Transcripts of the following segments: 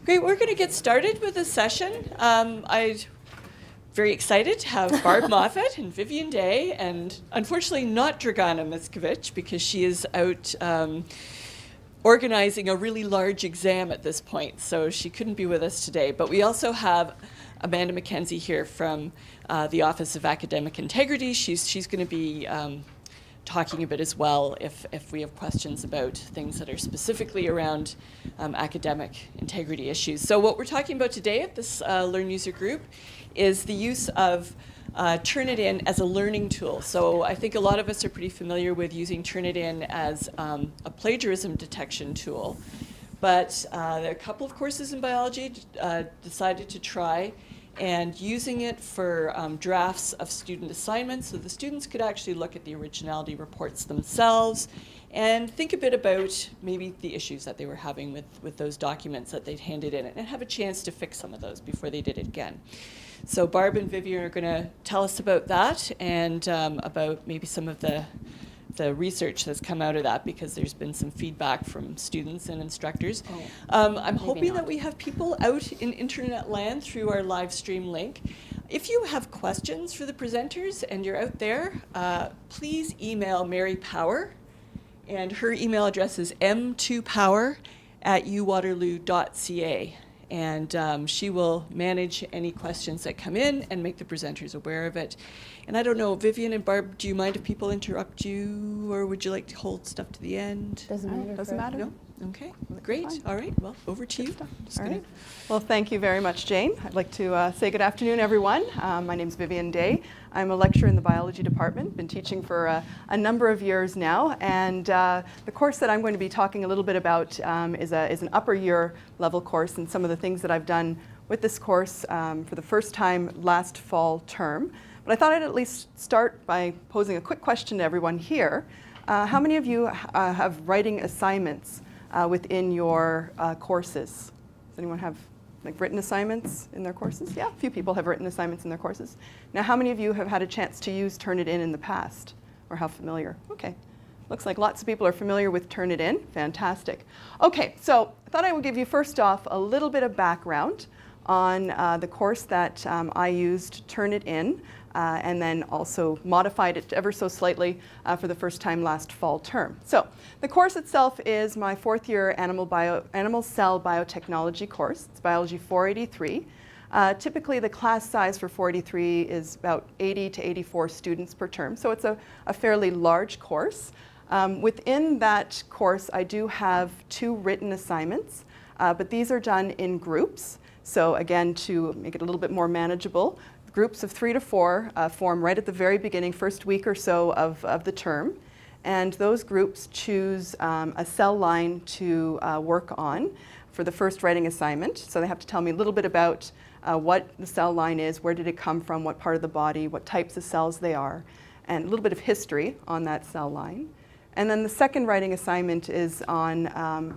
Great, we're going to get started with this session. I'm very excited to have Barb Moffatt and Vivian Dayeh, and unfortunately not Dragana Miskovic because she is out organizing a really large exam at this point, so she couldn't be with us today. But we also have Amanda MacKenzie here from the Office of Academic Integrity. She's going to be talking a bit as well if we have questions about things that are specifically around academic integrity issues. So what we're talking about today at this Learn User group is the use of Turnitin as a learning tool. So I think a lot of us are pretty familiar with using Turnitin as a plagiarism detection tool. But a couple of courses in biology decided to try and using it for drafts of student assignments, so the students could actually look at the Originality Reports themselves and think a bit about maybe the issues that they were having with those documents that they'd handed in and have a chance to fix some of those before they did it again. So Barb and Vivian are going to tell us about that and about maybe some of the research that's come out of that, because there's been some feedback from students and instructors. I'm hoping that we have people out in internet land through our live stream link. If you have questions for the presenters and you're out there, please email Mary Power, and her email address is m2power@uwaterloo.ca. And she will manage any questions that come in and make the presenters aware of it. And I don't know, Vivian and Barb, do you mind if people interrupt you, or would you like to hold stuff to the end? Doesn't matter. Doesn't matter. No? Okay, great. Fine. All right, well, over to you. All right. Well, thank you very much, Jane. I'd like to say good afternoon, everyone. My name's Vivian Dayeh. I'm a lecturer in the biology department. Been teaching for a number of years now, and the course that I'm going to be talking a little bit about is an upper year level course, and some of the things that I've done with this course for the first time last fall term. But I thought I'd at least start by posing a quick question to everyone here. How many of you have writing assignments within your courses? Does anyone have written assignments in their courses? Yeah, a few people have written assignments in their courses. Now, how many of you have had a chance to use Turnitin in the past, or how familiar? Okay, looks like lots of people are familiar with Turnitin. Fantastic. Okay, so I thought I would give you first off a little bit of background on the course that I used Turnitin, and then also modified it ever so slightly for the first time last fall term. So the course itself is my fourth year animal cell biotechnology course. It's biology 483. Typically the class size for 483 is about 80 to 84 students per term, so it's a fairly large course. Within that course I do have 2 written assignments, but these are done in groups. So again, to make it a little bit more manageable, groups of 3 to 4 form right at the very beginning, first week or so of the term. And those groups choose a cell line to work on for the first writing assignment. So they have to tell me a little bit about what the cell line is, where did it come from, what part of the body, what types of cells they are, and a little bit of history on that cell line. And then the second writing assignment is on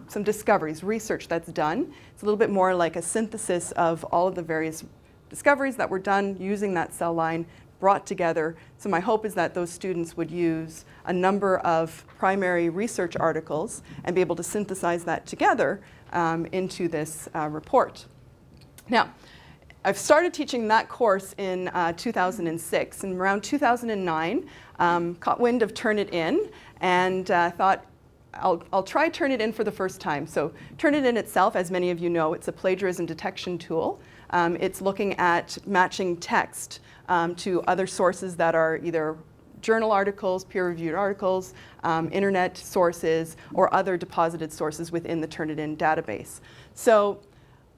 some discoveries, research that's done. It's a little bit more like a synthesis of all of the various discoveries that were done using that cell line, brought together. So my hope is that those students would use a number of primary research articles and be able to synthesize that together into this report. Now, I've started teaching that course in 2006, and around 2009, caught wind of Turnitin, and thought, I'll try Turnitin for the first time. So Turnitin itself, as many of you know, it's a plagiarism detection tool. It's looking at matching text to other sources that are either journal articles, peer-reviewed articles, internet sources, or other deposited sources within the Turnitin database. So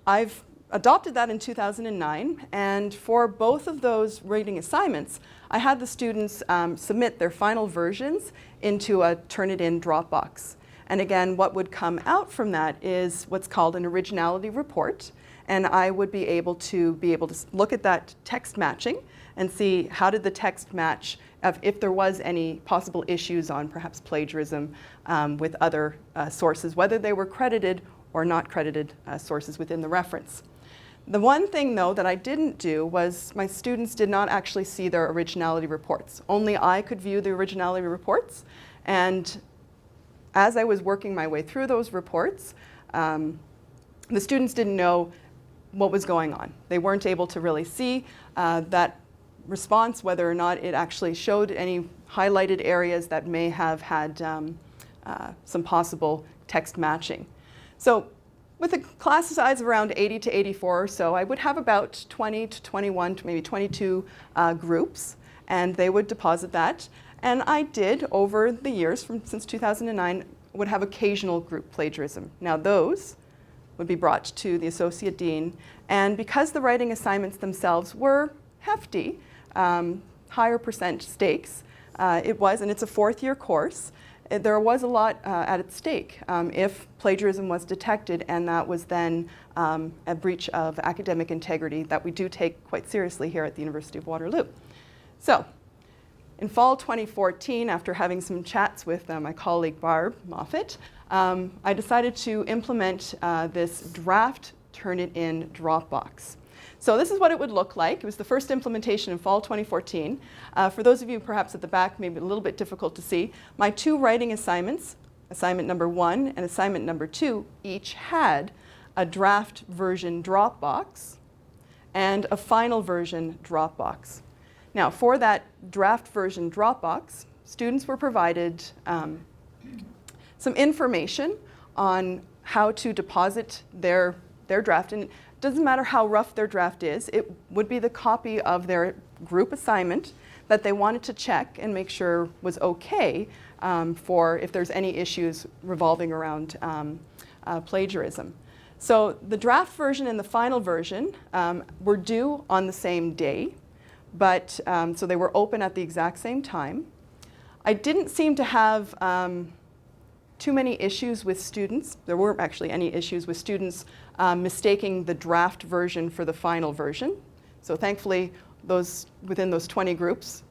I've adopted that in 2009, and for both of those writing assignments, I had the students submit their final versions into a Turnitin Dropbox. And again, what would come out from that is what's called an Originality Report, and I would be able to look at that text matching and see how did the text match, if there was any possible issues on perhaps plagiarism with other sources, whether they were credited or not credited sources within the reference. The one thing, though, that I didn't do was my students did not actually see their Originality Reports. Only I could view the Originality Reports, and as I was working my way through those reports, the students didn't know what was going on. They weren't able to really see that response, whether or not it actually showed any highlighted areas that may have had some possible text matching. So with a class size of around 80 to 84 or so, I would have about 20 to 21 to maybe 22 groups, and they would deposit that. And I did, over the years, since 2009, would have occasional group plagiarism. Now those would be brought to the Associate Dean, and because the writing assignments themselves were hefty, higher percent stakes, it was, and it's a fourth-year course, there was a lot at stake if plagiarism was detected, and that was then a breach of academic integrity that we do take quite seriously here at the University of Waterloo. So, in fall 2014, after having some chats with my colleague Barb Moffatt, I decided to implement this draft Turnitin Dropbox. So this is what it would look like. It was the first implementation in fall 2014. For those of you perhaps at the back, maybe a little bit difficult to see, my two writing assignments, assignment number 1 and assignment number 2, each had a draft version Dropbox and a final version Dropbox. Now for that draft version Dropbox, students were provided some information on how to deposit their draft. And it doesn't matter how rough their draft is, it would be the copy of their group assignment that they wanted to check and make sure was okay for if there's any issues revolving around plagiarism. So the draft version and the final version were due on the same day, but so they were open at the exact same time. I didn't seem to have too many issues with students. There weren't actually any issues with students mistaking the draft version for the final version. So thankfully, within those 20 groups,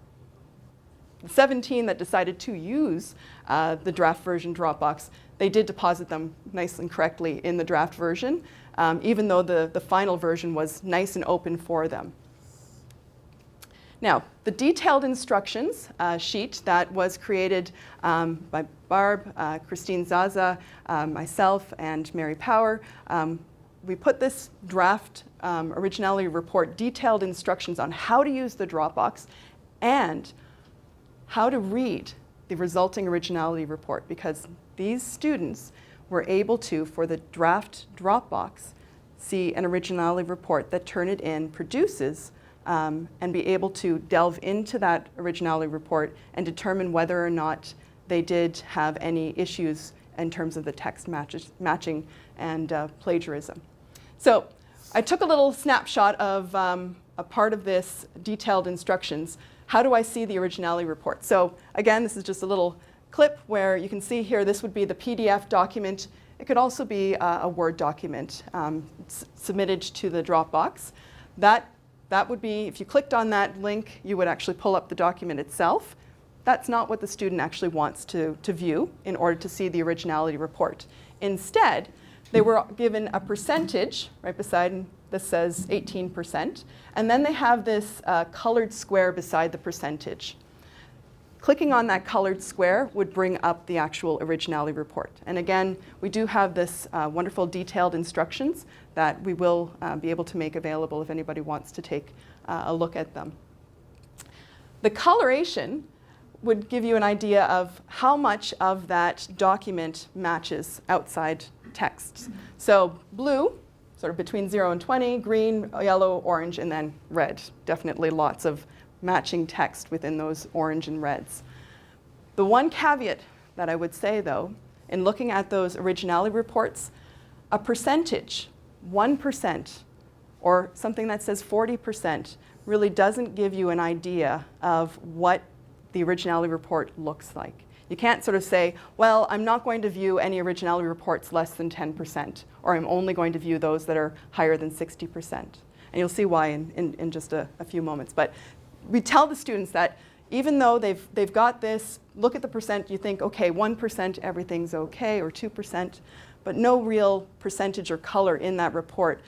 the 17 that decided to use the draft version Dropbox, they did deposit them nice and correctly in the draft version, even though the final version was nice and open for them. Now, the detailed instructions sheet that was created by Barb, Christine Zaza, myself, and Mary Power, we put this draft Originality Report detailed instructions on how to use the Dropbox and how to read the resulting Originality Report, because these students were able to, for the draft Dropbox, see an Originality Report that Turnitin produces and be able to delve into that Originality Report and determine whether or not they did have any issues in terms of the text matching and plagiarism. So I took a little snapshot of a part of this detailed instructions. How do I see the Originality Report? So again, this is just a little clip where you can see here, this would be the PDF document. It could also be a Word document submitted to the Dropbox. That would be, if you clicked on that link, you would actually pull up the document itself. That's not what the student actually wants to view in order to see the Originality Report. Instead, they were given a percentage, right beside, this says 18%, and then they have this colored square beside the percentage. Clicking on that colored square would bring up the actual Originality Report. And again, we do have this wonderful detailed instructions that we will be able to make available if anybody wants to take a look at them. The coloration would give you an idea of how much of that document matches outside text. So blue, sort of between 0 and 20, green, yellow, orange, and then red. Definitely lots of matching text within those orange and reds. The one caveat that I would say, though, in looking at those Originality Reports, a percentage, 1%, or something that says 40%, really doesn't give you an idea of what the Originality Report looks like. You can't sort of say, well, I'm not going to view any Originality Reports less than 10%, or I'm only going to view those that are higher than 60%. And you'll see why in just a few moments. But we tell the students that even though they've got this, look at the percent, you think, okay, 1%, everything's okay, or 2%, but no real percentage or color in that report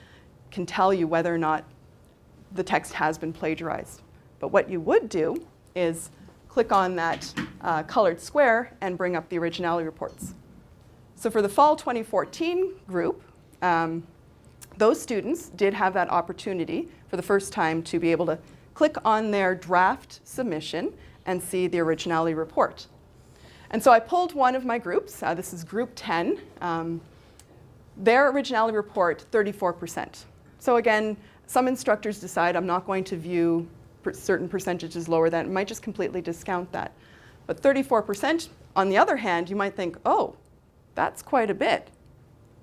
can tell you whether or not the text has been plagiarized. But what you would do is click on that colored square and bring up the Originality Reports. So for the fall 2014 group, those students did have that opportunity for the first time to be able to click on their draft submission and see the Originality Report. And so I pulled one of my groups. This is group 10. Their Originality Report, 34%. So again, some instructors decide I'm not going to view certain percentages lower than, might just completely discount that. But 34%, on the other hand, you might think, oh, that's quite a bit.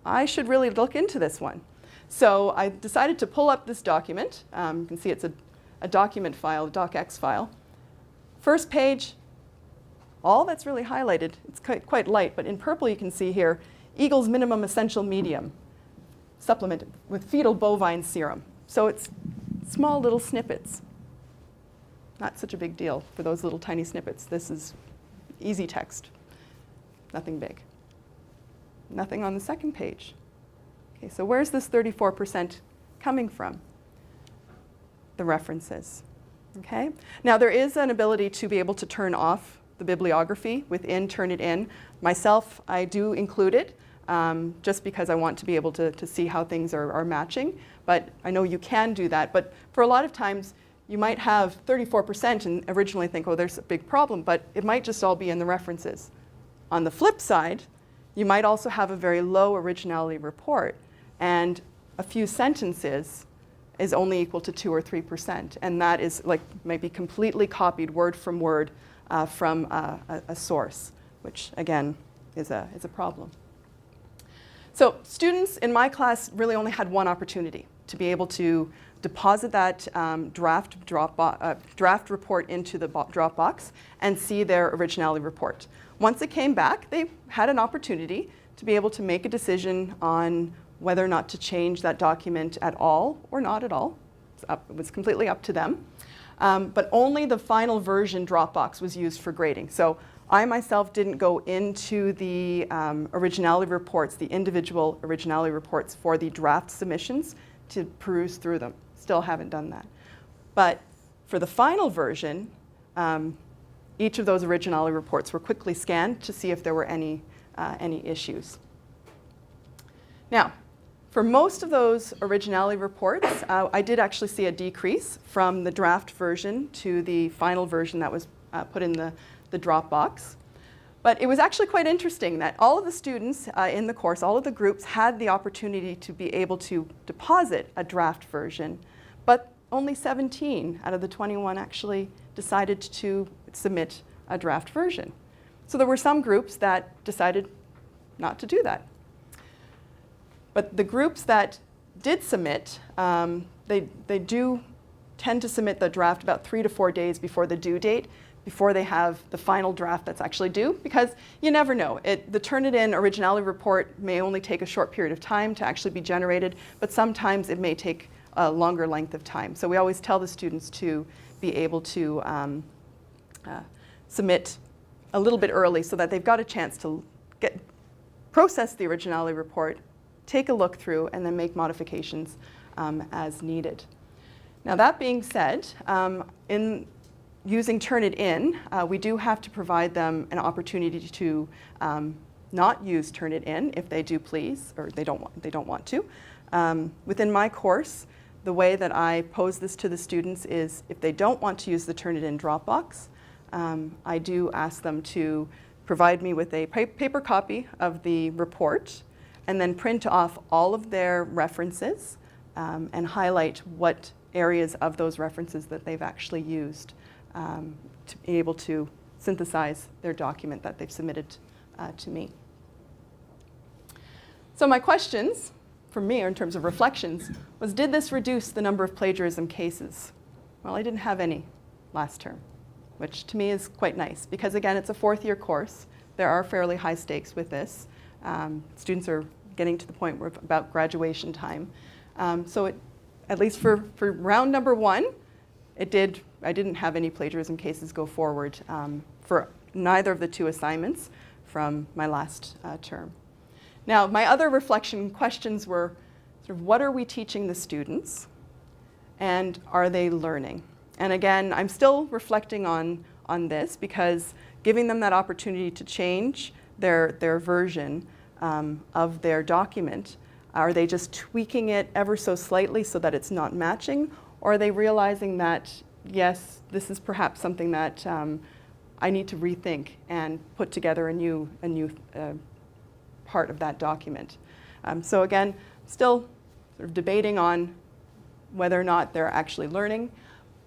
I should really look into this one. So I decided to pull up this document. You can see it's a document file, a docx file. First page, all that's really highlighted, it's quite light, but in purple you can see here, Eagle's Minimum Essential Medium, supplemented with fetal bovine serum. So it's small little snippets. Not such a big deal for those little tiny snippets. This is easy text, nothing big. Nothing on the second page. Okay, so where's this 34% coming from? The references. Okay? Now there is an ability to be able to turn off the bibliography within Turnitin. Myself, I do include it just because I want to be able to see how things are matching. But I know you can do that. But for a lot of times, you might have 34% and originally think, oh, there's a big problem. But it might just all be in the references. On the flip side, you might also have a very low Originality Report. And a few sentences is only equal to 2 or 3%. And that is like maybe completely copied word from word from a source, which again is a problem. So students in my class really only had one opportunity to be able to deposit that draft report into the Dropbox and see their Originality Report. Once it came back, they had an opportunity to be able to make a decision on whether or not to change that document at all or not at all. It was completely up to them. But only the final version Dropbox was used for grading. So I myself didn't go into the Originality Reports, the individual Originality Reports for the draft submissions to peruse through them. Still haven't done that. But for the final version, each of those Originality Reports were quickly scanned to see if there were any issues. Now, for most of those Originality Reports, I did actually see a decrease from the draft version to the final version that was put in the Dropbox. But it was actually quite interesting that all of the students in the course, all of the groups had the opportunity to be able to deposit a draft version, but only 17 out of the 21 actually decided to submit a draft version. So there were some groups that decided not to do that. But the groups that did submit, they do tend to submit the draft about 3 to 4 days before the due date, before they have the final draft that's actually due, because you never know. The Turnitin Originality Report may only take a short period of time to actually be generated, but sometimes it may take a longer length of time. So we always tell the students to be able to submit a little bit early so that they've got a chance to process the Originality Report, take a look through, and then make modifications as needed. Now that being said, in using Turnitin, we do have to provide them an opportunity to not use Turnitin if they do please, or they don't want to. Within my course, the way that I pose this to the students is if they don't want to use the Turnitin Dropbox, I do ask them to provide me with a paper copy of the report and then print off all of their references and highlight what areas of those references that they've actually used to be able to synthesize their document that they've submitted to me. So my questions for me, in terms of reflections, was did this reduce the number of plagiarism cases? Well, I didn't have any last term, which to me is quite nice because again, it's a 4th-year course. There are fairly high stakes with this. Students are getting to the point where about graduation time. So at least for round number 1, I didn't have any plagiarism cases go forward for neither of the 2 assignments from my last term. Now, my other reflection questions were sort of what are we teaching the students and are they learning? And again, I'm still reflecting on this because giving them that opportunity to change their version of their document, Are they just tweaking it ever so slightly so that it's not matching? Or are they realizing that, yes, this is perhaps something that I need to rethink and put together a new part of that document? So again, still sort of debating on whether or not they're actually learning.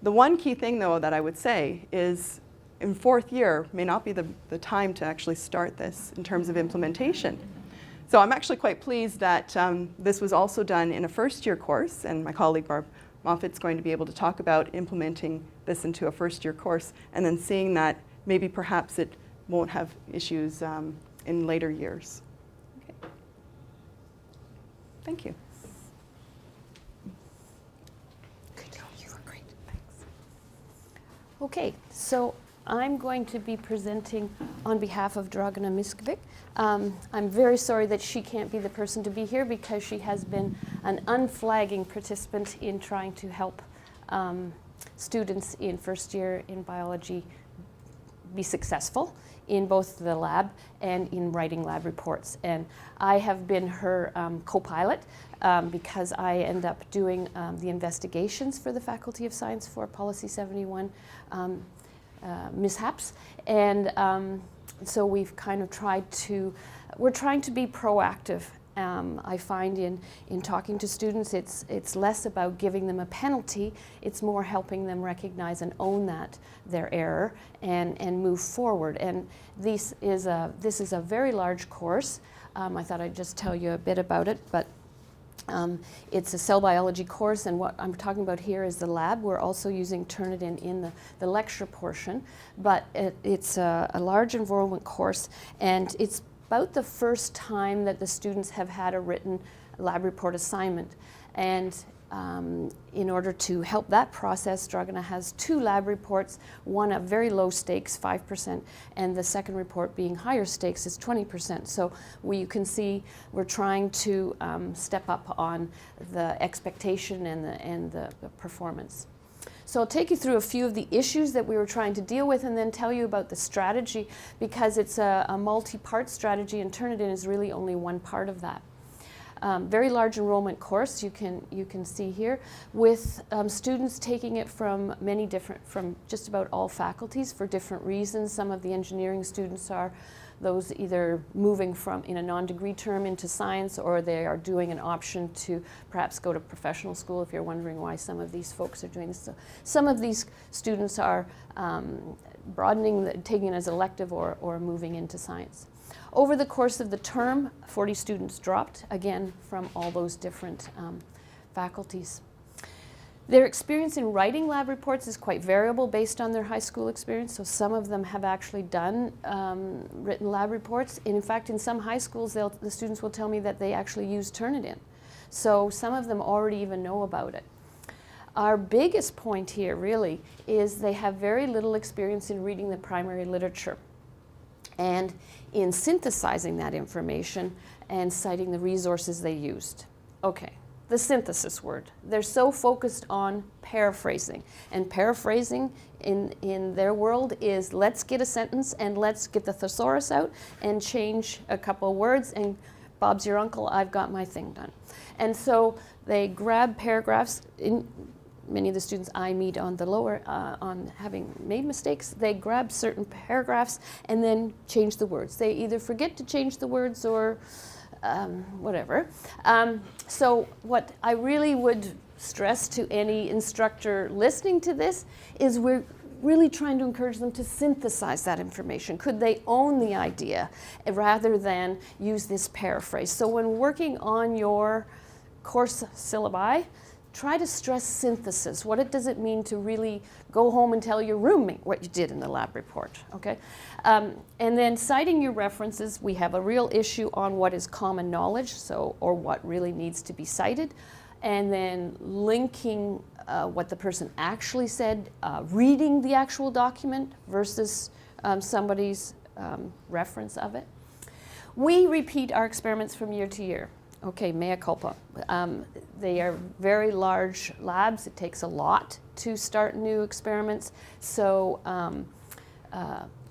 The one key thing, though, that I would say is in fourth year may not be the time to actually start this in terms of implementation. So I'm actually quite pleased that this was also done in a first-year course, and my colleague Barb Moffatt's going to be able to talk about implementing this into a first-year course and then seeing that maybe perhaps it won't have issues in later years. Okay. Thank you. You were great. Thanks. Okay, so I'm going to be presenting on behalf of Dragana Miskovic. I'm very sorry that she can't be the person to be here because she has been an unflagging participant in trying to help students in first year in biology be successful in both the lab and in writing lab reports. And I have been her co-pilot because I end up doing the investigations for the Faculty of Science for Policy 71 mishaps. And so we've kind of we're trying to be proactive. I find in talking to students, it's less about giving them a penalty, it's more helping them recognize and own their error and move forward. And this is a very large course. I thought I'd just tell you a bit about it, but it's a cell biology course, and what I'm talking about here is the lab. We're also using Turnitin in the lecture portion, but it's a large enrollment course, and it's about the first time that the students have had a written lab report assignment. And in order to help that process, Dragana has 2 lab reports, one at very low stakes, 5%, and the second report being higher stakes is 20%. So you can see we're trying to step up on the expectation and the performance. So I'll take you through a few of the issues that we were trying to deal with and then tell you about the strategy, because it's a multi-part strategy and Turnitin is really only one part of that. Very large enrollment course, you can see here, with students taking it from from just about all faculties for different reasons. Some of the engineering students are those either moving from in a non-degree term into science, or they are doing an option to perhaps go to professional school, if you're wondering why some of these folks are doing this. So some of these students are broadening, taking it as elective or moving into science. Over the course of the term, 40 students dropped, again, from all those different faculties. Their experience in writing lab reports is quite variable based on their high school experience, so some of them have actually done written lab reports. And in fact, in some high schools, the students will tell me that they actually use Turnitin. So some of them already even know about it. Our biggest point here, really, is they have very little experience in reading the primary literature and in synthesizing that information and citing the resources they used. Okay, the synthesis word. They're so focused on paraphrasing, and paraphrasing in their world is let's get a sentence and let's get the thesaurus out and change a couple of words and Bob's your uncle, I've got my thing done. And so they grab paragraphs. Many of the students I meet on the lower, on having made mistakes, they grab certain paragraphs and then change the words. They either forget to change the words or whatever. So what I really would stress to any instructor listening to this is we're really trying to encourage them to synthesize that information. Could they own the idea rather than use this paraphrase? So when working on your course syllabi, try to stress synthesis. What does it mean to really go home and tell your roommate what you did in the lab report, okay? And then citing your references, we have a real issue on what is common knowledge, or what really needs to be cited, and then linking what the person actually said, reading the actual document versus somebody's reference of it. We repeat our experiments from year to year. Okay, mea culpa. They are very large labs. It takes a lot to start new experiments. So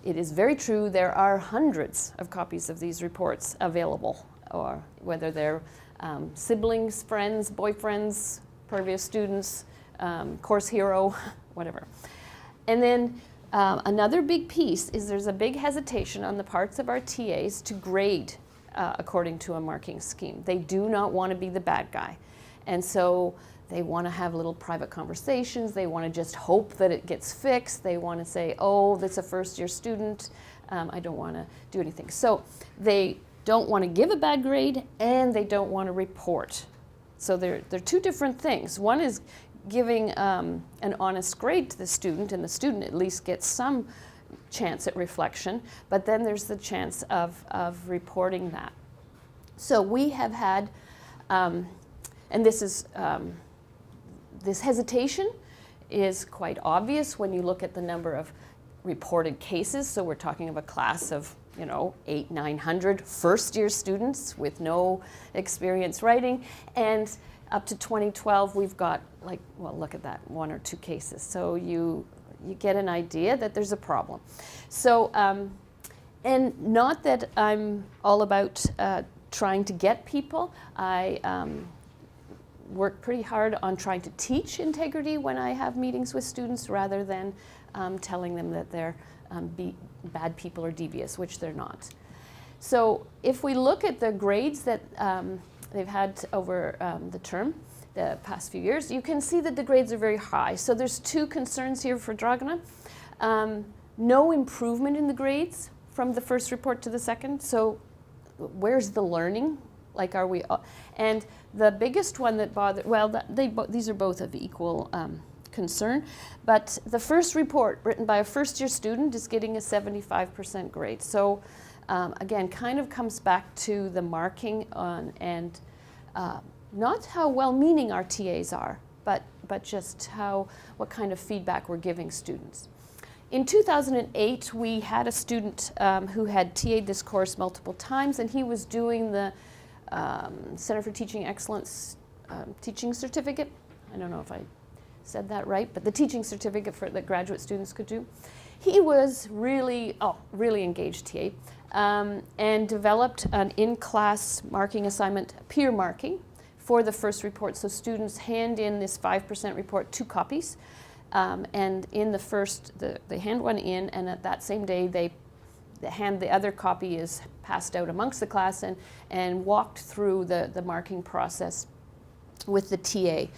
it is very true there are hundreds of copies of these reports available or whether they're siblings, friends, boyfriends, previous students, course hero, whatever. And then another big piece is there's a big hesitation on the parts of our TAs to grade according to a marking scheme. They do not want to be the bad guy. And so they want to have little private conversations. They want to just hope that it gets fixed. They want to say, oh, that's a first-year student. I don't want to do anything. So they don't want to give a bad grade, and they don't want to report. So they're two different things. One is giving an honest grade to the student, and the student at least gets some chance at reflection, but then there's the chance of reporting that. So we have had, and this is, this hesitation is quite obvious when you look at the number of reported cases. So we're talking of a class of, 800-900 first-year students with no experience writing, and up to 2012 we've got look at that, 1 or 2 cases. So you get an idea that there's a problem. So and not that I'm all about trying to get people. I work pretty hard on trying to teach integrity when I have meetings with students, rather than telling them that they're bad people or devious, which they're not. So if we look at the grades that they've had over the term, the past few years, you can see that the grades are very high. So there's 2 concerns here for Dragana. No improvement in the grades from the first report to the second. So where's the learning? Like, are we? And the biggest one that bothered, well, these are both of equal concern, but the first report written by a first-year student is getting a 75% grade. So again, kind of comes back to the marking on, and not how well-meaning our TAs are, but just what kind of feedback we're giving students. In 2008, we had a student who had TA'd this course multiple times, and he was doing the Center for Teaching Excellence teaching certificate. I don't know if I said that right, but the teaching certificate that graduate students could do. He was really engaged TA, and developed an in-class marking assignment, peer marking, for the first report. So students hand in this 5% report, 2 copies, and in the first, they hand one in, and at that same day the other copy is passed out amongst the class and walked through the marking process with the TA.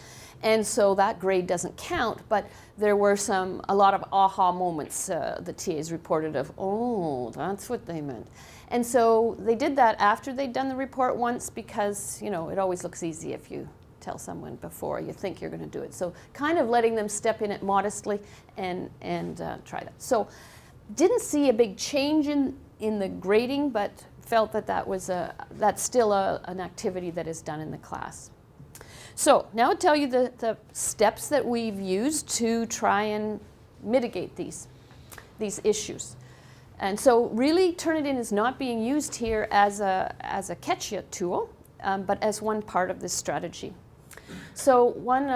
And so that grade doesn't count, but there were a lot of aha moments the TAs reported of, oh, that's what they meant. And so they did that after they'd done the report once, because, it always looks easy if you tell someone before you think you're going to do it. So kind of letting them step in it modestly and try that. So didn't see a big change in the grading, but felt that that's still an activity that is done in the class. So now I'll tell you the steps that we've used to try and mitigate these issues. And so really Turnitin is not being used here as a catch-ya tool, but as one part of this strategy. So one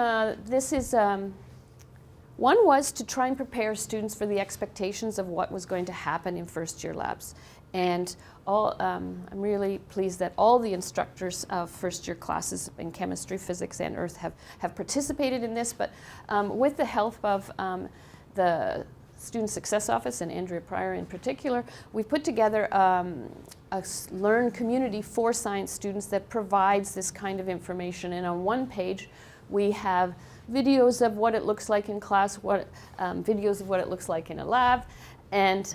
was to try and prepare students for the expectations of what was going to happen in first-year labs. And I'm really pleased that all the instructors of first-year classes in chemistry, physics, and earth have participated in this, but with the help of the Student Success Office and Andrea Pryor in particular, we've put together a Learn community for science students that provides this kind of information. And on one page, we have videos of what it looks like in class, videos of what it looks like in a lab, and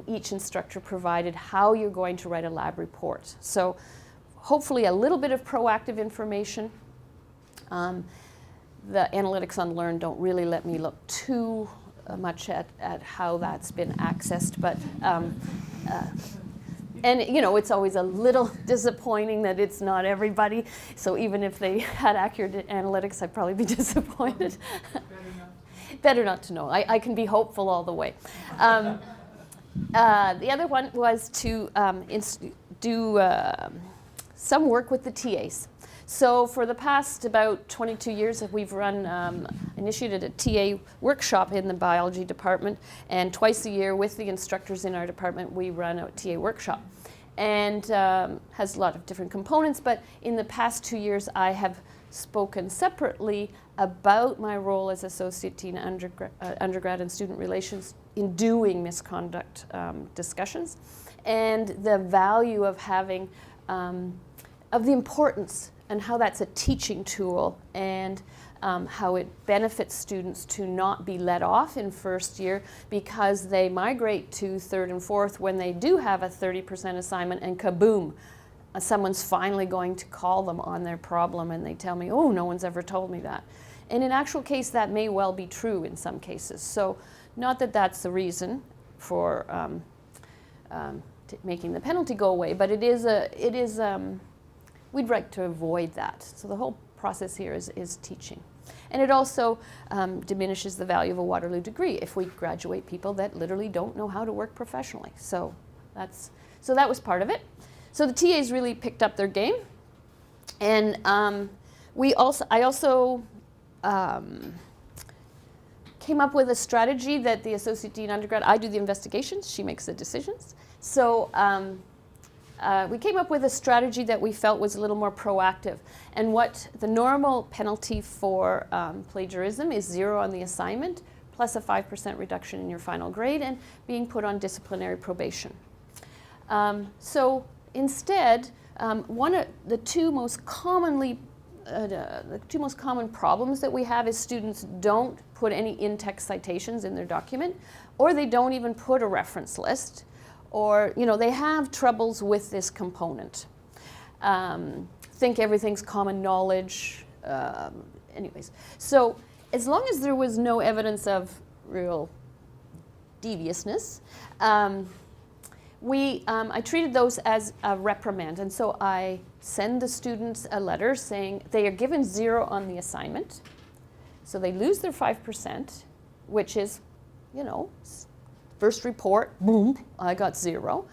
each instructor provided how you're going to write a lab report. So hopefully a little bit of proactive information. The analytics on Learn don't really let me look too much at how that's been accessed, but and it's always a little disappointing that it's not everybody. So even if they had accurate analytics, I'd probably be disappointed. Better not to know. I can be hopeful all the way. The other one was to do some work with the TAs. So for the past about 22 years, we've initiated a TA workshop in the biology department, and twice a year with the instructors in our department, we run a TA workshop. and has a lot of different components. But in the past 2 years, I have spoken separately about my role as Associate Dean undergrad and student relations in doing misconduct discussions, and the value of having, of the importance and how that's a teaching tool, and how it benefits students to not be let off in first year because they migrate to third and fourth when they do have a 30% assignment, and kaboom, someone's finally going to call them on their problem, and they tell me, oh, no one's ever told me that. And in actual case, that may well be true in some cases. So not that that's the reason for making the penalty go away, but we'd like to avoid that. So the whole process here is teaching. And it also diminishes the value of a Waterloo degree if we graduate people that literally don't know how to work professionally. So that was part of it. So the TAs really picked up their game. And I also came up with a strategy that the Associate Dean undergrad, I do the investigations, she makes the decisions. So we came up with a strategy that we felt was a little more proactive. And what the normal penalty for plagiarism is 0 on the assignment, plus a 5% reduction in your final grade, and being put on disciplinary probation. So instead, one of the two most common problems that we have is students don't put any in-text citations in their document, or they don't even put a reference list, or they have troubles with this component. Think everything's common knowledge. Anyways, so as long as there was no evidence of real deviousness, I treated those as a reprimand, and so I send the students a letter saying they are given 0 on the assignment, so they lose their 5%, which is, first report, boom, I got 0.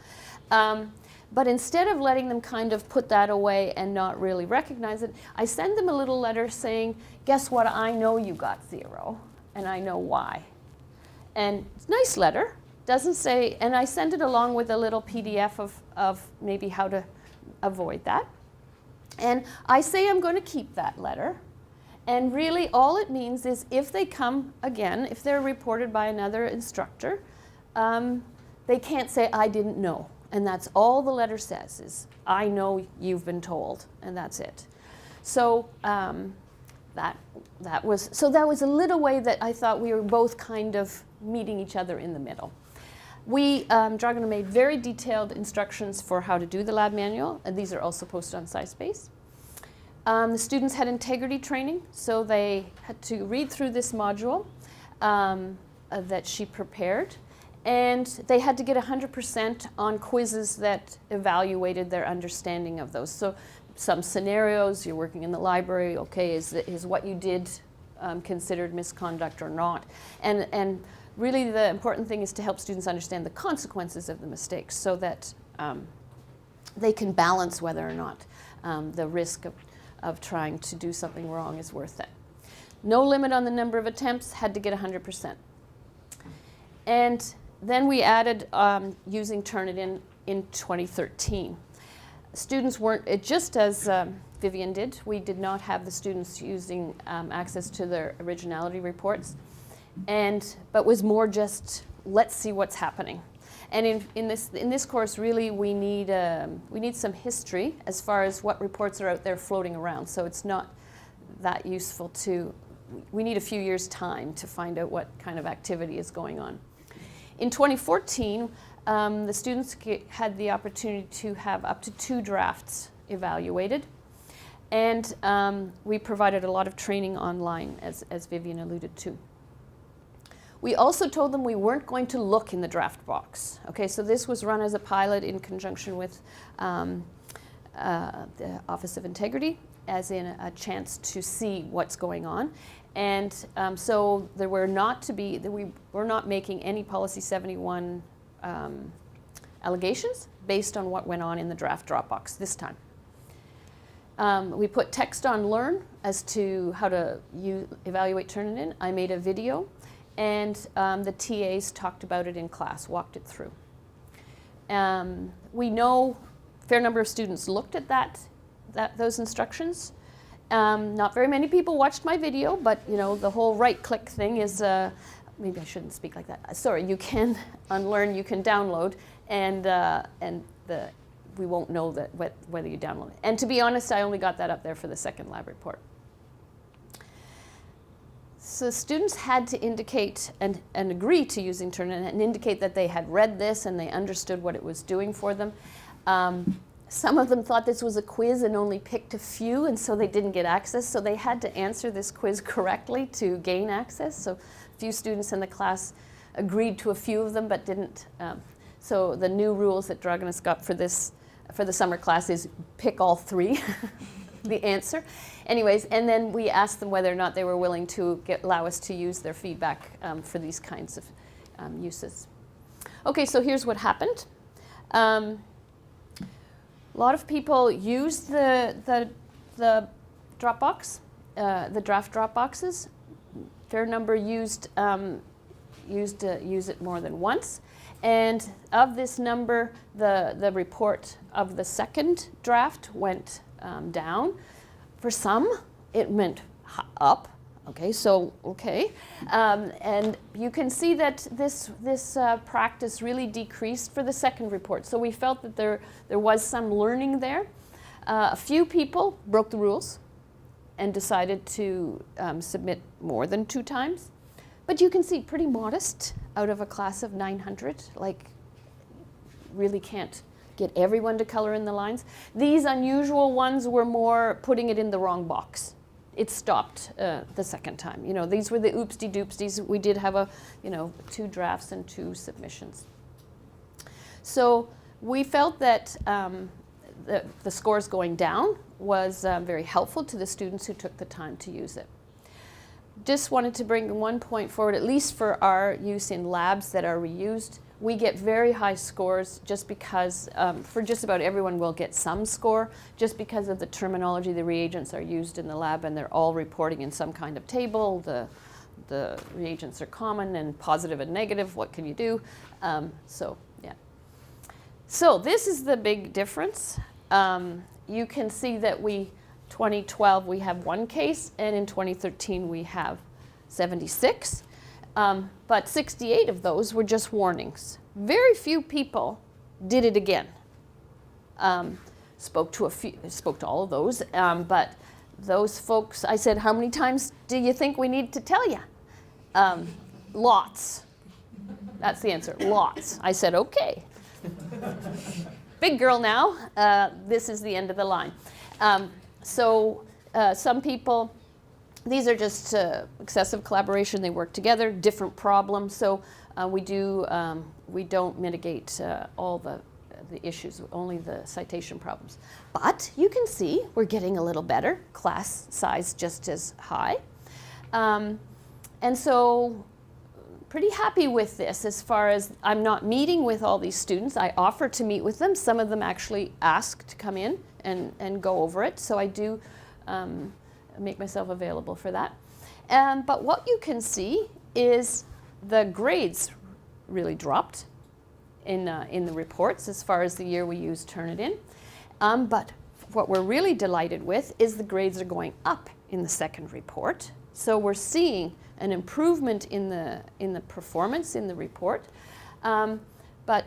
But instead of letting them kind of put that away and not really recognize it, I send them a little letter saying, guess what, I know you got 0, and I know why. And it's a nice letter. Doesn't say, and I send it along with a little PDF of maybe how to avoid that. And I say I'm going to keep that letter. And really all it means is if they come again, if they're reported by another instructor, they can't say, I didn't know. And that's all the letter says is, I know you've been told, and that's it. So that was a little way that I thought we were both kind of meeting each other in the middle. Dragana made very detailed instructions for how to do the lab manual, and these are also posted on SciSpace. The students had integrity training, so they had to read through this module that she prepared, and they had to get 100% on quizzes that evaluated their understanding of those. So some scenarios, you're working in the library, okay, is what you did considered misconduct or not? And really the important thing is to help students understand the consequences of the mistakes so that they can balance whether or not the risk of trying to do something wrong is worth it. No limit on the number of attempts, had to get 100%. And then we added using Turnitin in 2013. Students weren't, just as Vivian did, we did not have the students using access to their Originality Reports. But was more just, let's see what's happening. And in this course, really, we need some history as far as what reports are out there floating around. So it's not that useful we need a few years' time to find out what kind of activity is going on. In 2014, the students had the opportunity to have up to 2 drafts evaluated. And we provided a lot of training online, as Vivian alluded to. We also told them we weren't going to look in the draft box. Okay, so this was run as a pilot in conjunction with the Office of Integrity, as in a chance to see what's going on. And so we were not making any Policy 71 allegations based on what went on in the draft Dropbox this time. We put text on Learn as to how to evaluate Turnitin. I made a video. And the TAs talked about it in class, walked it through. We know fair number of students looked at those instructions. Not very many people watched my video, but you know, the whole right-click thing is, maybe I shouldn't speak like that. Sorry, you can unlearn, you can download, and we won't know that whether you download it. And to be honest, I only got that up there for the second lab report. So students had to indicate and agree to using Turnitin and indicate that they had read this and they understood what it was doing for them. Some of them thought this was a quiz and only picked a few, and so they didn't get access. So they had to answer this quiz correctly to gain access. So a few students in the class agreed to a few of them, but didn't. So the new rules that Dragana's got for the summer class is pick all three, the answer. Anyways, and then we asked them whether or not they were willing to allow us to use their feedback for these kinds of uses. Okay, so here's what happened. A lot of people used the Dropbox, the draft Dropboxes. Fair number used it more than once. And of this number, the report of the second draft went down. For some, it went up. Okay, so, okay. And you can see that this practice really decreased for the second report. So we felt that there was some learning there. A few people broke the rules and decided to submit more than 2 times. But you can see pretty modest out of a class of 900, like really can't get everyone to color in the lines. These unusual ones were more putting it in the wrong box. It stopped the second time. You know, these were the oopsie-doopsies. We did have 2 drafts and 2 submissions. So we felt that the scores going down was very helpful to the students who took the time to use it. Just wanted to bring one point forward, at least for our use in labs that are reused. We get very high scores just because, for just about everyone we'll get some score, just because of the terminology the reagents are used in the lab, and they're all reporting in some kind of table. The reagents are common and positive and negative. What can you do? So, yeah. So this is the big difference. You can see that 2012 we have 1 case, and in 2013 we have 76. But 68 of those were just warnings. Very few people did it again. Spoke to all of those, but those folks, I said, how many times do you think we need to tell you? Lots. That's the answer, lots. I said, okay. Big girl now, this is the end of the line. Some people, these are just excessive collaboration. They work together, different problems. So we don't mitigate all the issues, only the citation problems. But you can see we're getting a little better. Class size just as high. And so pretty happy with this as far as I'm not meeting with all these students. I offer to meet with them. Some of them actually ask to come in and go over it. So I do make myself available for that. But what you can see is the grades really dropped in the reports as far as the year we used Turnitin. But what we're really delighted with is the grades are going up in the second report. So we're seeing an improvement in the performance in the report, but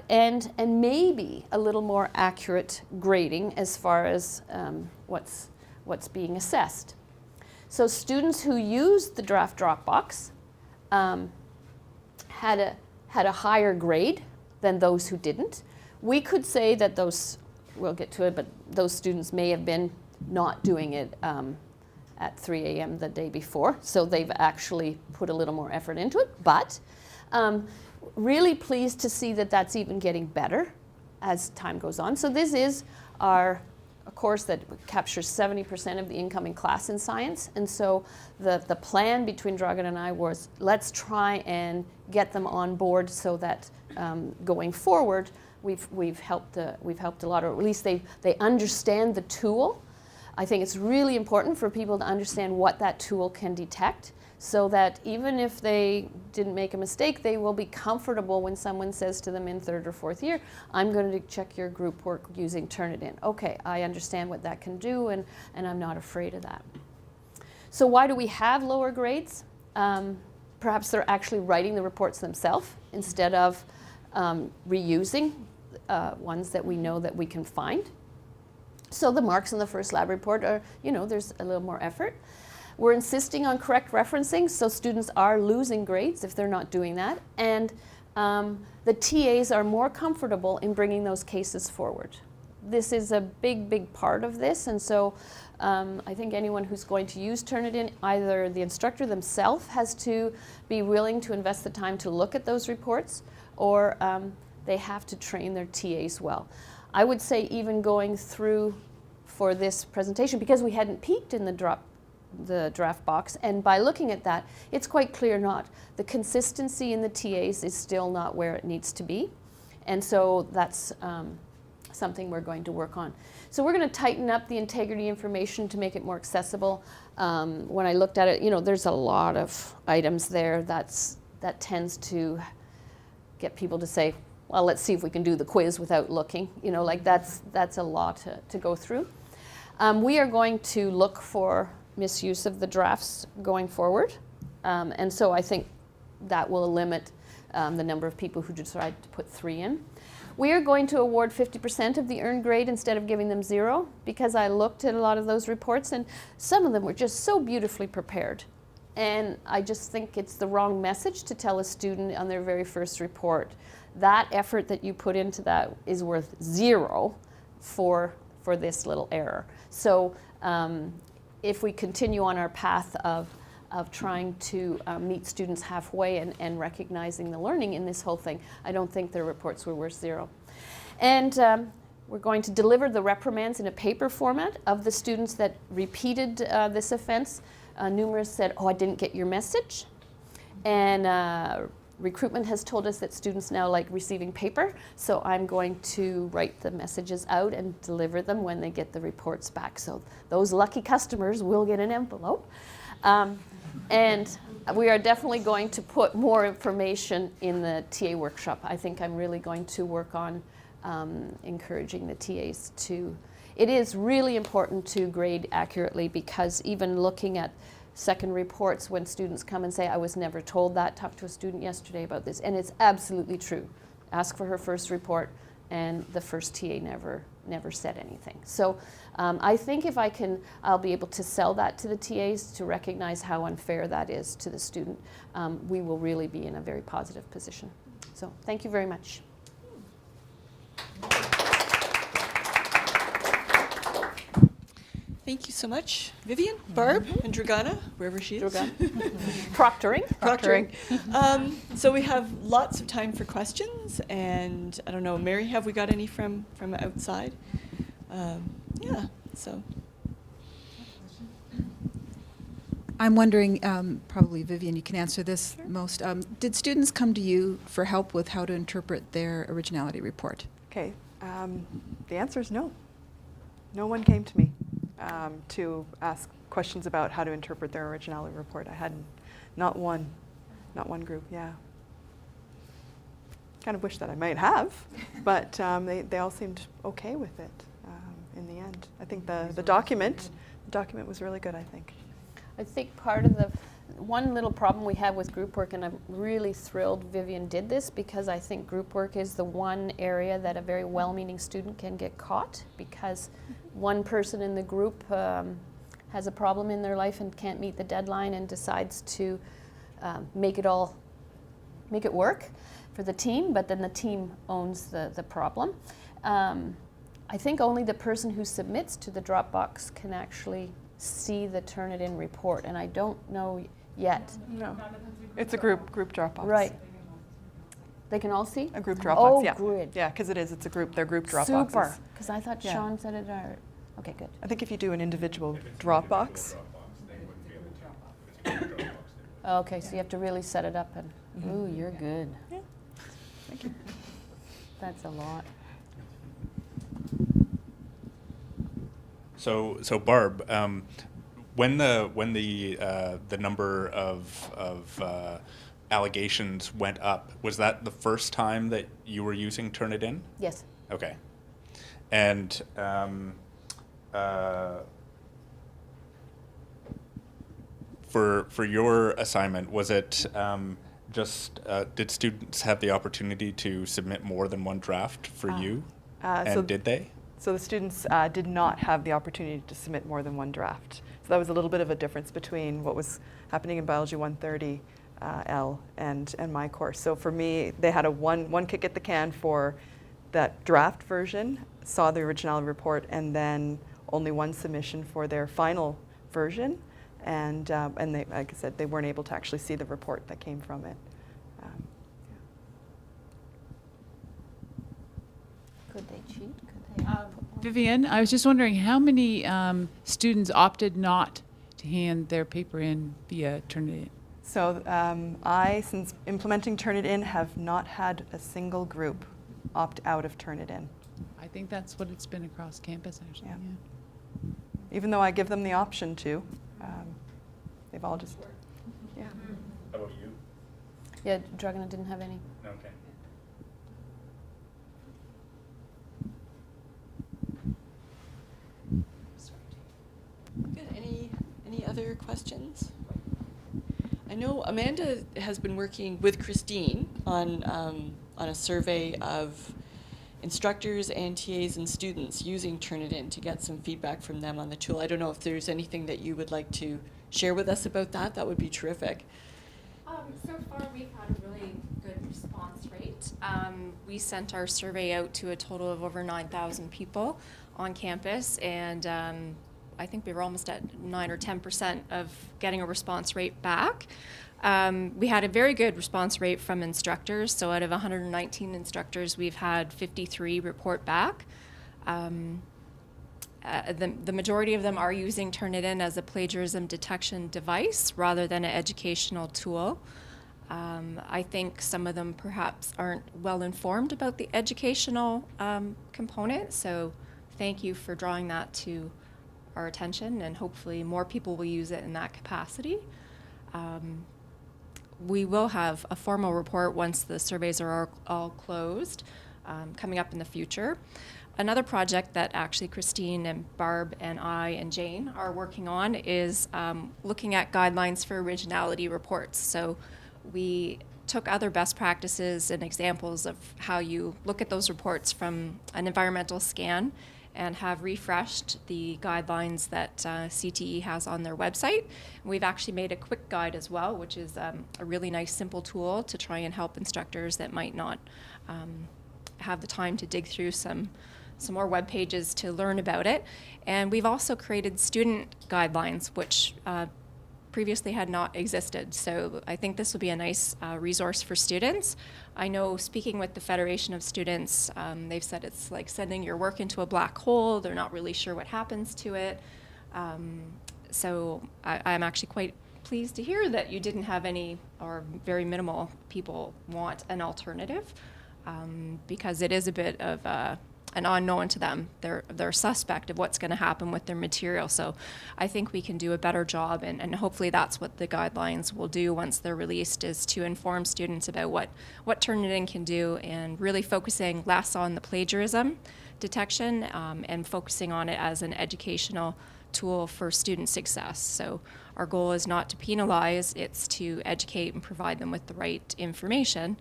maybe a little more accurate grading as far as what's being assessed. So students who used the draft Dropbox had a higher grade than those who didn't. We could say that those, we'll get to it, but those students may have been not doing it at 3 a.m. the day before, so they've actually put a little more effort into it. But really pleased to see that that's even getting better as time goes on. So this is a course that captures 70% of the incoming class in science, and so the plan between Dragana and I was, let's try and get them on board so that going forward we've helped a lot, or at least they understand the tool. I think it's really important for people to understand what that tool can detect, so that even if they didn't make a mistake, they will be comfortable when someone says to them in 3rd or 4th year, I'm going to check your group work using Turnitin. Okay, I understand what that can do, and I'm not afraid of that. So why do we have lower grades? Perhaps they're actually writing the reports themselves instead of reusing ones that we know that we can find. So the marks in the first lab report are, there's a little more effort. We're insisting on correct referencing, so students are losing grades if they're not doing that. And the TAs are more comfortable in bringing those cases forward. This is a big, big part of this, and so I think anyone who's going to use Turnitin, either the instructor themselves has to be willing to invest the time to look at those reports, or they have to train their TAs well. I would say even going through for this presentation, because we hadn't peeked in the draft box, and by looking at that, it's quite clear the consistency in the TAs is still not where it needs to be, and so that's something we're going to work on. So we're going to tighten up the integrity information to make it more accessible. When I looked at it, there's a lot of items there that tends to get people to say, well, let's see if we can do the quiz without looking. That's a lot to go through. We are going to look for misuse of the drafts going forward. And so I think that will limit the number of people who decide to put 3 in. We are going to award 50% of the earned grade instead of giving them 0, because I looked at a lot of those reports and some of them were just so beautifully prepared. And I just think it's the wrong message to tell a student on their very first report, that effort that you put into that is worth 0 for this little error. So if we continue on our path of trying to meet students halfway and recognizing the learning in this whole thing, I don't think their reports were worth 0. And we're going to deliver the reprimands in a paper format of the students that repeated this offense. Numerous said, oh, I didn't get your message. And recruitment has told us that students now like receiving paper, so I'm going to write the messages out and deliver them when they get the reports back. So those lucky customers will get an envelope. And we are definitely going to put more information in the TA workshop. I think I'm really going to work on encouraging the TAs to. It is really important to grade accurately, because even looking at second reports, when students come and say, I was never told that, talked to a student yesterday about this, and it's absolutely true. Ask for her first report, and the first TA never said anything. So I think if I'll be able to sell that to the TAs to recognize how unfair that is to the student. We will really be in a very positive position. So thank you very much. Thank you so much, Vivian, Barb, and Dragana, wherever she is. Proctoring. So we have lots of time for questions, and I don't know, Mary, have we got any from outside? Yeah, so. I'm wondering, probably Vivian, you can answer this most. Did students come to you for help with how to interpret their Originality Report? Okay, the answer is no. No one came to me to ask questions about how to interpret their Originality Report. I had not one group, yeah. Kind of wish that I might have, but they all seemed okay with it in the end. I think the document was really good, I think. I think part of the one little problem we have with group work, and I'm really thrilled Vivian did this, because I think group work is the one area that a very well-meaning student can get caught, because one person in the group has a problem in their life and can't meet the deadline and decides to make it work for the team, but then the team owns the problem. I think only the person who submits to the Dropbox can actually see the Turnitin report, and I don't know yet. No, it's a group Dropbox. Right. They can all see? A group Dropbox, oh, yeah. Good. Yeah, because it's a group, they're group Dropboxes. Super, because I thought Yeah. Sean said it. Okay, good. I think if you do an individual Dropbox. Okay, so you have to really set it up, and ooh, you're good. Yeah. Thank you. That's a lot. So Barb, when the number of allegations went up, was that the first time that you were using Turnitin? Yes. Okay. And for your assignment, was it did students have the opportunity to submit more than one draft for you? And did they? So the students did not have the opportunity to submit more than one draft. So that was a little bit of a difference between what was happening in Biology 130 L and my course. So for me, they had a one kick at the can for that draft version, saw the Originality Report, and then only one submission for their final version. And they, like I said, they weren't able to actually see the report that came from it. Could they cheat? Could they? Vivian, I was just wondering how many students opted not to hand their paper in via Turnitin? So I, since implementing Turnitin, have not had a single group opt out of Turnitin. I think that's what it's been across campus, actually. Yeah. Yeah. Even though I give them the option to, they've all just, yeah. How about you? Yeah, Dragana didn't have any. Okay. Good. Any other questions? I know Amanda has been working with Christine on a survey of instructors and TAs and students using Turnitin to get some feedback from them on the tool. I don't know if there's anything that you would like to share with us about that. That would be terrific. So far, we've had a really good response rate. We sent our survey out to a total of over 9,000 people on campus, and I think we were almost at 9 or 10% of getting a response rate back. We had a very good response rate from instructors. So out of 119 instructors, we've had 53 report back. The majority of them are using Turnitin as a plagiarism detection device rather than an educational tool. I think some of them perhaps aren't well informed about the educational component. So thank you for drawing that to our attention, and hopefully more people will use it in that capacity. We will have a formal report once the surveys are all closed, coming up in the future. Another project that actually Christine and Barb and I and Jane are working on is looking at guidelines for originality reports. So we took other best practices and examples of how you look at those reports from an environmental scan and have refreshed the guidelines that CTE has on their website. We've actually made a quick guide as well, which is a really nice, simple tool to try and help instructors that might not have the time to dig through some more web pages to learn about it. And we've also created student guidelines, which previously had not existed. So I think this will be a nice resource for students. I know, speaking with the Federation of Students, they've said it's like sending your work into a black hole. They're not really sure what happens to it. So I'm actually quite pleased to hear that you didn't have any, or very minimal people want an alternative, because it is a bit of an unknown to them. They're suspect of what's going to happen with their material. So I think we can do a better job, and hopefully that's what the guidelines will do once they're released, is to inform students about what Turnitin can do, and really focusing less on the plagiarism detection and focusing on it as an educational tool for student success. So our goal is not to penalize, it's to educate and provide them with the right information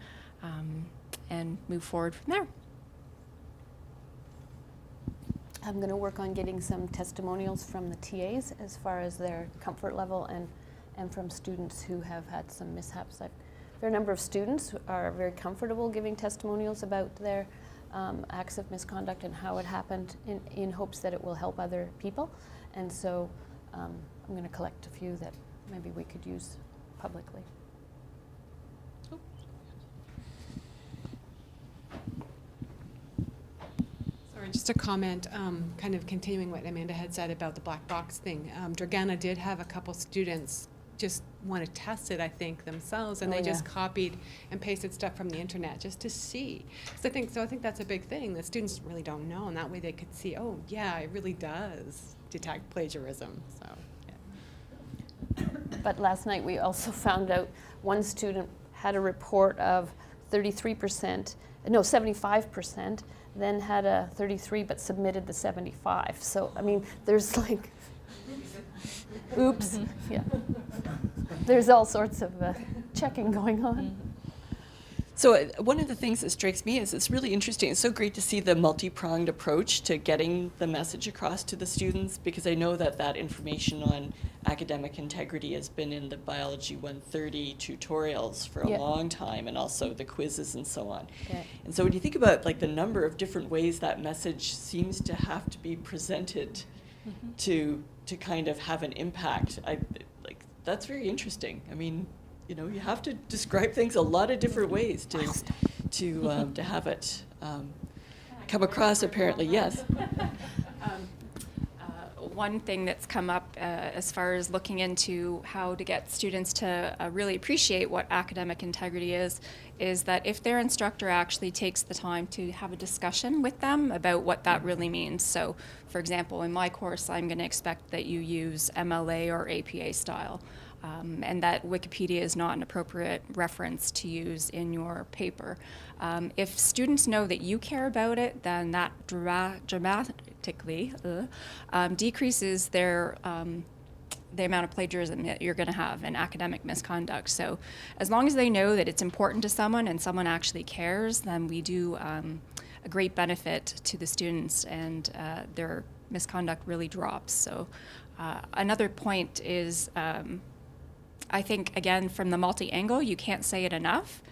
and move forward from there. I'm going to work on getting some testimonials from the TAs as far as their comfort level, and from students who have had some mishaps. There are a number of students who are very comfortable giving testimonials about their acts of misconduct and how it happened, in hopes that it will help other people. And so I'm going to collect a few that maybe we could use publicly. Just a comment, kind of continuing what Amanda had said about the black box thing. Dragana did have a couple students just want to test it, I think, themselves, and they just copied and pasted stuff from the internet just to see. So I think that's a big thing that students really don't know, and that way they could see, oh yeah, it really does detect plagiarism. So yeah. But last night we also found out one student had a report of 33%, no, 75%, then had a 33 but submitted the 75. So, I mean, there's like, oops, yeah. There's all sorts of checking going on. So one of the things that strikes me is it's really interesting. It's so great to see the multi-pronged approach to getting the message across to the students, because I know that that information on academic integrity has been in the Biology 130 tutorials for a long time, and also the quizzes and so on. Yeah. And so when you think about like the number of different ways that message seems to have to be presented to kind of have an impact, that's very interesting. I mean, you know, you have to describe things a lot of different ways to have it come across. Apparently, yes. One thing that's come up as far as looking into how to get students to really appreciate what academic integrity is that if their instructor actually takes the time to have a discussion with them about what that really means. So, for example, in my course, I'm going to expect that you use MLA or APA style. And that Wikipedia is not an appropriate reference to use in your paper. If students know that you care about it, then that dramatically decreases their the amount of plagiarism that you're going to have and academic misconduct. So as long as they know that it's important to someone and someone actually cares, then we do a great benefit to the students, and their misconduct really drops. So another point is, I think, again, from the multi-angle, you can't say it enough.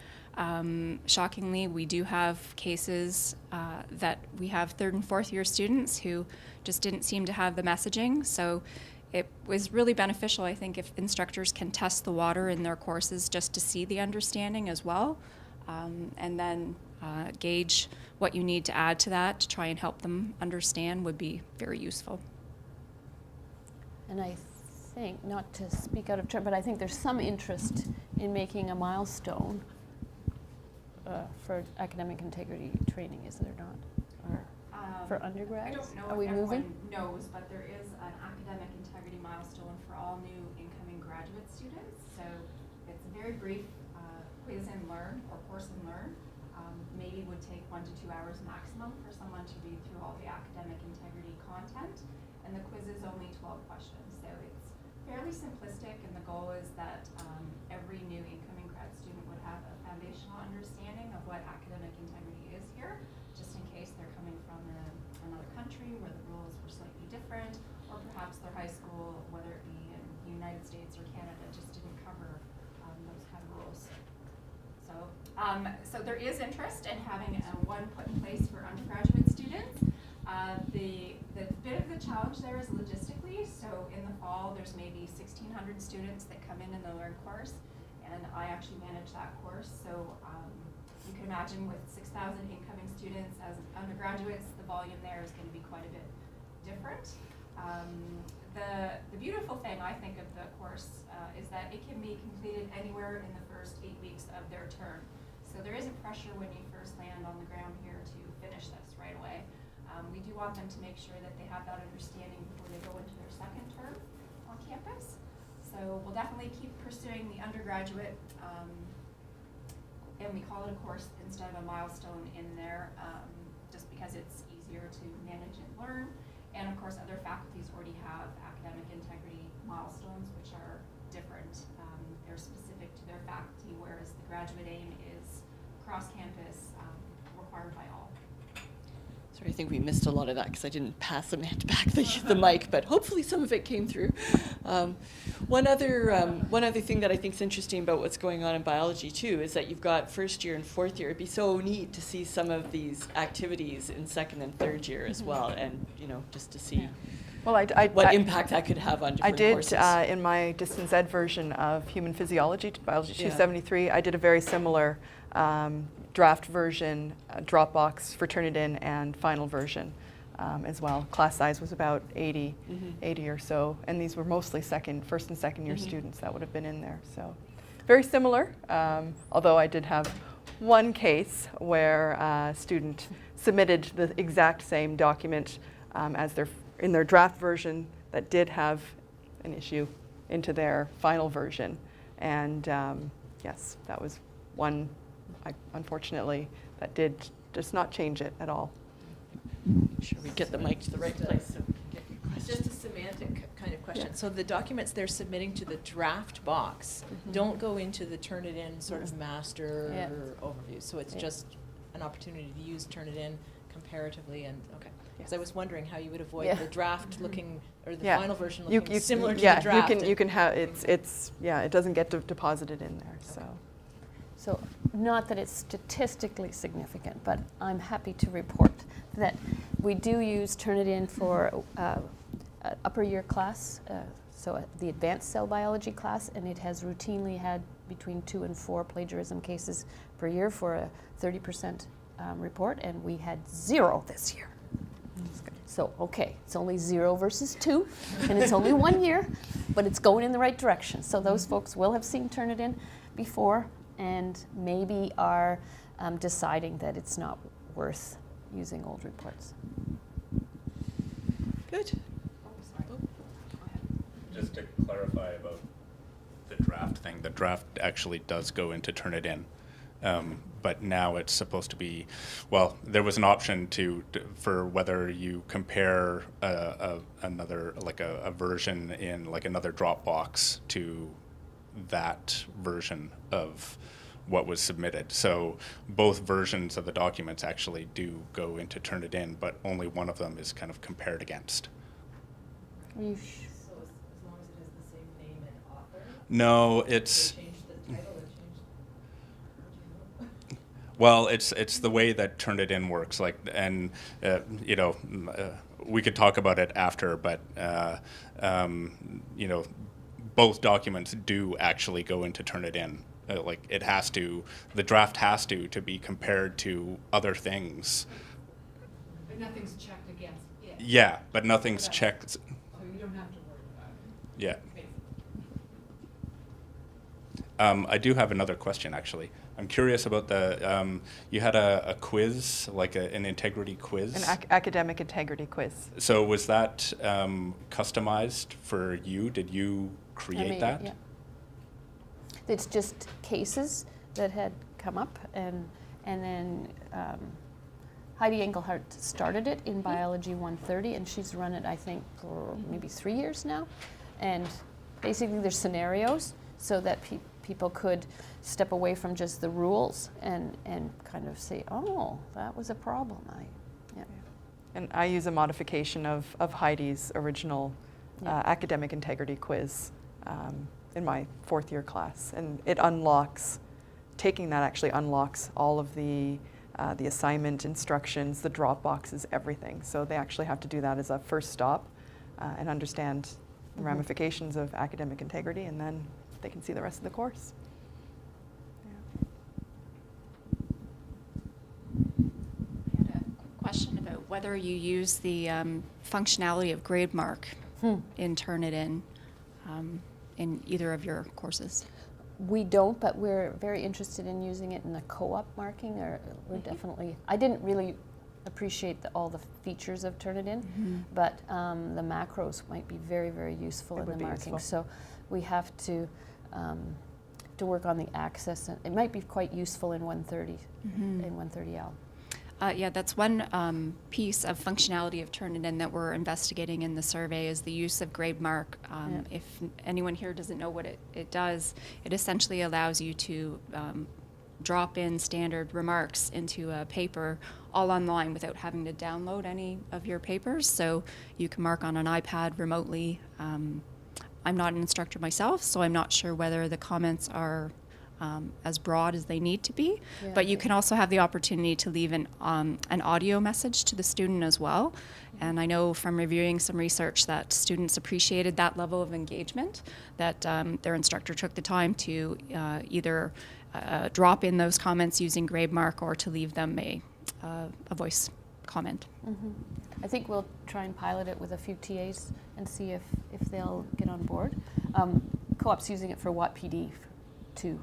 Shockingly, we do have cases that we have third and fourth year students who just didn't seem to have the messaging. So it was really beneficial, I think, if instructors can test the water in their courses just to see the understanding as well, and then gauge what you need to add to that to try and help them understand would be very useful. And I think, not to speak out of turn, but I think there's some interest in making a milestone for academic integrity training, is there not? Or for undergrads? I don't know Are if we moving? everyone knows, but there is an academic integrity milestone for all new incoming graduate students. So it's a very brief quiz and learn, or course and learn. Maybe would take 1 to 2 hours maximum for someone to read through all the academic integrity content. And the quiz is only 12 questions. So it's fairly simplistic, and the goal is that every new incoming grad student would have a foundational understanding of what academic integrity is here, just in case they're coming from another country where the rules were slightly different, or perhaps their high school, whether it be in the United States or Canada, just didn't cover those kind of rules. So there is interest in having one put in place for undergraduate students. The bit of the challenge there is logistically. So in the fall, there's maybe 1,600 students that come in the Learn course, and I actually manage that course. So you can imagine with 6,000 incoming students as undergraduates, the volume there is going to be quite a bit different. The beautiful thing, I think, of the course is that it can be completed anywhere in the first 8 weeks of their term. So there isn't pressure when you first land on the ground here to finish this right away. We do want them to make sure that they have that understanding before they go into their second term on campus. So we'll definitely keep pursuing the undergraduate, and we call it a course instead of a milestone in there, just because it's easier to manage and learn. And of course, other faculties already have academic integrity milestones, which are different. They're specific to their faculty, whereas the graduate aim is cross-campus, required by all. Sorry, I think we missed a lot of that because I didn't pass Amanda back the mic, but hopefully some of it came through. One other thing that I think is interesting about what's going on in biology too is that you've got first year and fourth year. It'd be so neat to see some of these activities in second and third year as well, and just to see what impact that could have on different courses. I did in my distance ed version of Human Physiology, Biology 273. I did a very similar draft version, Dropbox for Turnitin, and final version as well. Class size was about 80 or so, and these were mostly first and second year students that would have been in there. So very similar, although I did have one case where a student submitted the exact same document as in their draft version that did have an issue into their final version. And yes, that was one, unfortunately, that did just not change it at all. Should we get the mic to the right place? So we can get your question? Just a semantic kind of question. So the documents they're submitting to the draft box don't go into the Turnitin sort of master Yeah. overview. So it's just an opportunity to use Turnitin comparatively and, okay. Because I was wondering how you would avoid the draft looking, or the final version looking similar to the draft. You can have, it's it doesn't get deposited in there, so. So not that it's statistically significant, but I'm happy to report that we do use Turnitin for upper year class, so the advanced cell biology class, and it has routinely had between 2 and 4 plagiarism cases per year for a 30% report, and we had 0 this year. So, okay, it's only 0 versus 2, and it's only 1 year, but it's going in the right direction. So those folks will have seen Turnitin before and maybe are deciding that it's not worth using old reports. Good. Just to clarify about the draft thing, the draft actually does go into Turnitin. But now it's supposed to be, well, there was an option for whether you compare another, like a version in like another Dropbox to that version of what was submitted. So both versions of the documents actually do go into Turnitin, but only one of them is kind of compared against. Are you So as long as it has the same name and author? No, it's... Change the title or change the... Well, it's the way that Turnitin works, like, and you know, we could talk about it after, but you know, both documents do actually go into Turnitin. Like it has to, the draft has to be compared to other things. But nothing's checked against it. Yeah, but nothing's checked. So you don't have to worry about it. Yeah. Basically. I do have another question, actually. I'm curious about the, you had a quiz, like an integrity quiz. An academic integrity quiz. So was that customized for you? Did you create that? Yeah. It's just cases that had come up, and then Heidi Engelhardt started it in Biology 130, and she's run it, I think, for maybe 3 years now. And basically there's scenarios so that people could step away from just the rules and kind of say, oh, that was a problem. And I use a modification of Heidi's original academic integrity quiz in my 4th year class. And it unlocks, taking that actually unlocks all of the assignment instructions, the Dropboxes, everything. So they actually have to do that as a first stop and understand the ramifications of academic integrity, and then they can see the rest of the course. I had a question about whether you use the functionality of grade mark in Turnitin in either of your courses. We don't, but we're very interested in using it in the co-op marking. Or we're definitely. I didn't really appreciate all the features of Turnitin, but the macros might be very, very useful in the marking. Useful. So we have to work on the access. And it might be quite useful in 130 in 130L. Yeah, that's one piece of functionality of Turnitin that we're investigating in the survey is the use of grade mark. If anyone here doesn't know what it does, it essentially allows you to drop in standard remarks into a paper all online without having to download any of your papers. So you can mark on an iPad remotely. I'm not an instructor myself, so I'm not sure whether the comments are as broad as they need to be, but you can also have the opportunity to leave an audio message to the student as well. And I know from reviewing some research that students appreciated that level of engagement, that their instructor took the time to either drop in those comments using grade mark or to leave them a voice comment. I think we'll try and pilot it with a few TAs and see if they'll get on board. Co-op's using it for WattPD too.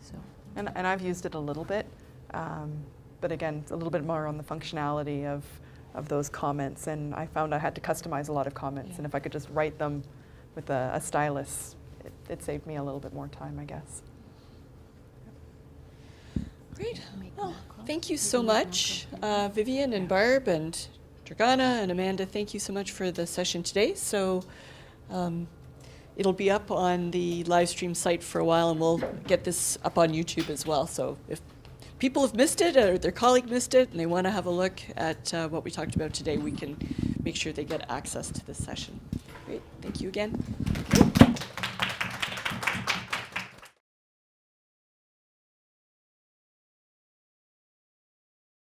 So. And I've used it a little bit, but again, it's a little bit more on the functionality of those comments. And I found I had to customize a lot of comments, and if I could just write them with a stylus, it saved me a little bit more time, I guess. Great. Well, thank you so much, Vivian and Barb and Dragana and Amanda. Thank you so much for the session today. So it'll be up on the live stream site for a while, and we'll get this up on YouTube as well. So if people have missed it or their colleague missed it and they want to have a look at what we talked about today, we can make sure they get access to this session. Great. Thank you again.